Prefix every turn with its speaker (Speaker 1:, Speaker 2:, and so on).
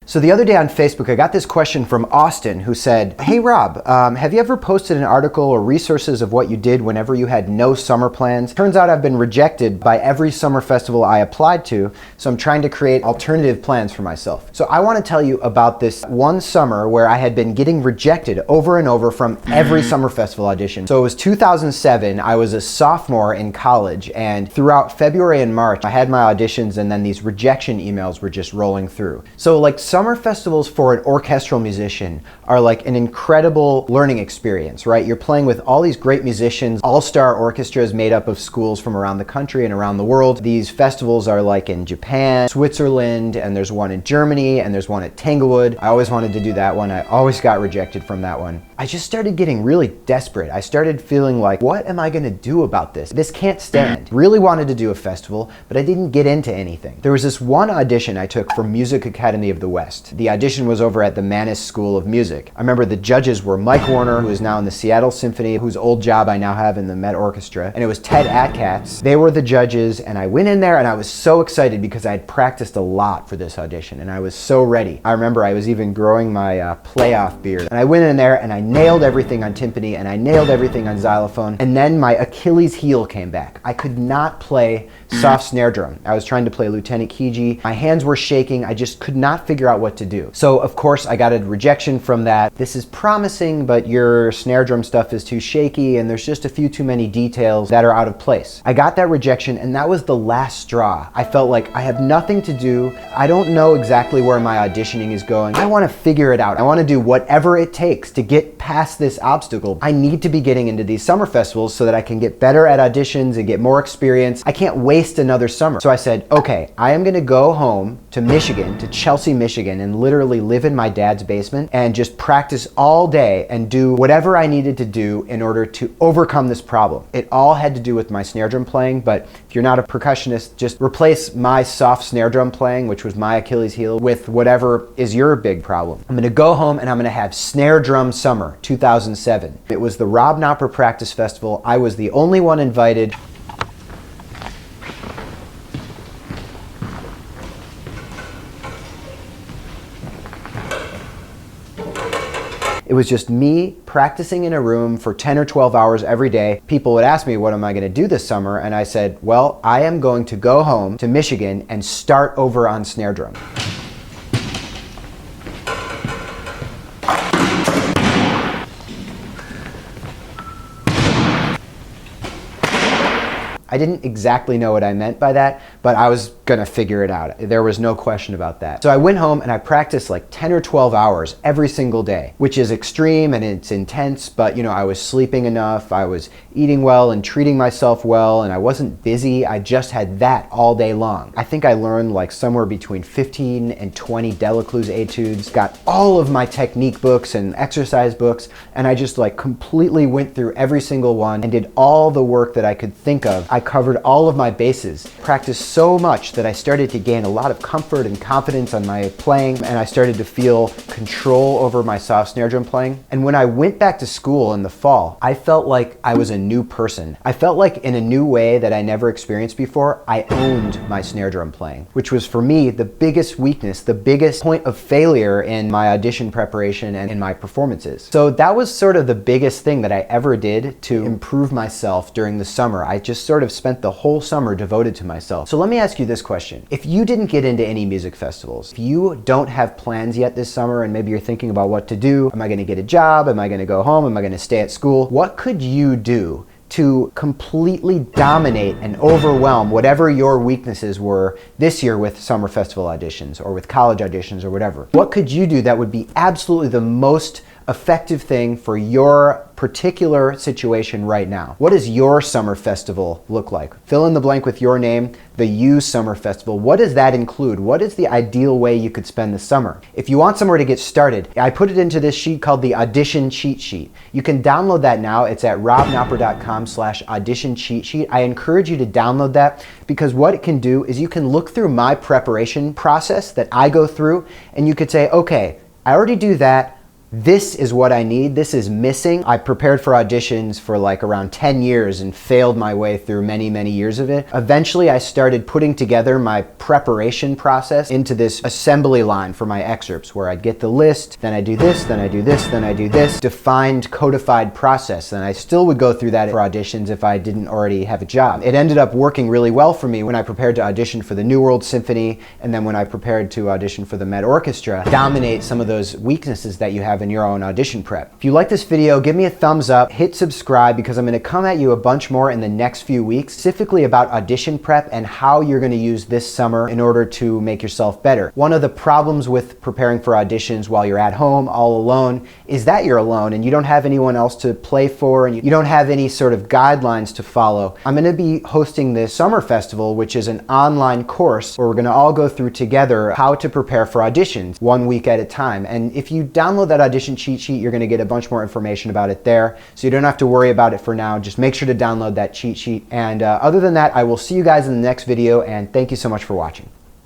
Speaker 1: So the other day on Facebook, I got this question from Austin who said, "Hey Rob, have you ever posted an article or resources of what you did whenever you had no summer plans? Turns out I've been rejected by every summer festival I applied to, so I'm trying to create alternative plans for myself." So I want to tell you about this one summer where I had been getting rejected over and over from every summer festival audition. So it was 2007, I was a sophomore in college, and throughout February and March, I had my auditions and then these rejection emails were just rolling through. So like summer festivals for an orchestral musician are like an incredible learning experience, right? You're playing with all these great musicians, all-star orchestras made up of schools from around the country and around the world. These festivals are like in Japan, Switzerland, and there's one in Germany, and there's one at Tanglewood. I always wanted to do that one. I always got rejected from that one. I just started getting really desperate. I started feeling like, what am I gonna do about this? This can't stand. Really wanted to do a festival, but I didn't get into anything. There was this one audition I took for Music Academy of the West. The audition was over at the Mannes School of Music. I remember the judges were Mike Warner, who is now in the Seattle Symphony, whose old job I now have in the Met Orchestra, and it was Ted Atkatz. They were the judges, and I went in there and I was so excited because I had practiced a lot for this audition, and I was so ready. I remember I was even growing my playoff beard, and I went in there and I nailed everything on timpani and I nailed everything on xylophone, and then my Achilles heel came back. I could not play soft snare drum. I was trying to play Lieutenant Kiji. My hands were shaking. I just could not figure out what to do. So of course I got a rejection from that. This is promising, but your snare drum stuff is too shaky and there's just a few too many details that are out of place. I got that rejection and that was the last straw. I felt like I have nothing to do. I don't know exactly where my auditioning is going. I want to figure it out. I want to do whatever it takes to get past this obstacle. I need to be getting into these summer festivals so that I can get better at auditions and get more experience. I can't waste another summer. So I said, okay, I am gonna go home to Michigan, to Chelsea, Michigan, and literally live in my dad's basement and just practice all day and do whatever I needed to do in order to overcome this problem. It all had to do with my snare drum playing, but if you're not a percussionist, just replace my soft snare drum playing, which was my Achilles heel, with whatever is your big problem. I'm gonna go home and I'm gonna have Snare Drum Summer 2007. It was the Rob Knopper Practice Festival. I was the only one invited. It was just me practicing in a room for 10 or 12 hours every day. People would ask me, what am I going to do this summer? And I said, well, I am going to go home to Michigan and start over on snare drum. I didn't exactly know what I meant by that, but I was gonna figure it out. There was no question about that. So I went home and I practiced like 10 or 12 hours every single day, which is extreme and it's intense, but you know, I was sleeping enough, I was eating well and treating myself well, and I wasn't busy. I just had that all day long. I think I learned like somewhere between 15 and 20 Delacluse etudes, got all of my technique books and exercise books, and I just like completely went through every single one and did all the work that I could think of. I covered all of my bases, practiced so much that I started to gain a lot of comfort and confidence on my playing, and I started to feel control over my soft snare drum playing. And when I went back to school in the fall, I felt like I was a new person. I felt like in a new way that I never experienced before, I owned my snare drum playing, which was for me the biggest weakness, the biggest point of failure in my audition preparation and in my performances. So that was sort of the biggest thing that I ever did to improve myself during the summer. I just sort of spent the whole summer devoted to myself. So let me ask you this question. If you didn't get into any music festivals, if you don't have plans yet this summer and maybe you're thinking about what to do, am I gonna get a job? Am I gonna go home? Am I gonna stay at school? What could you do to completely dominate and overwhelm whatever your weaknesses were this year with summer festival auditions or with college auditions or whatever? What could you do that would be absolutely the most effective thing for your particular situation right now? What does your summer festival look like? Fill in the blank with your name, the U Summer Festival. What does that include? What is the ideal way you could spend the summer? If you want somewhere to get started, I put it into this sheet called the Audition Cheat Sheet. You can download that now. It's at robknopper.com/audition cheat sheet. I encourage you to download that because what it can do is you can look through my preparation process that I go through and you could say, okay, I already do that. this is what I need, this is missing. I prepared for auditions for like around 10 years and failed my way through many, many years of it. Eventually I started putting together my preparation process into this assembly line for my excerpts where I'd get the list, then I do this, then I do this, then I do this, defined, codified process. And I still would go through that for auditions if I didn't already have a job. It ended up working really well for me when I prepared to audition for the New World Symphony and then when I prepared to audition for the Met Orchestra. Dominate some of those weaknesses that you have in your own audition prep. If you like this video, give me a thumbs up, hit subscribe, because I'm going to come at you a bunch more in the next few weeks, specifically about audition prep and how you're going to use this summer in order to make yourself better. One of the problems with preparing for auditions while you're at home all alone is that you're alone and you don't have anyone else to play for and you don't have any sort of guidelines to follow. I'm going to be hosting this summer festival, which is an online course where we're going to all go through together how to prepare for auditions 1 week at a time. And if you download that audition cheat sheet, you're going to get a bunch more information about it there. So you don't have to worry about it for now. Just make sure to download that cheat sheet. And other than that, I will see you guys in the next video, and thank you so much for watching.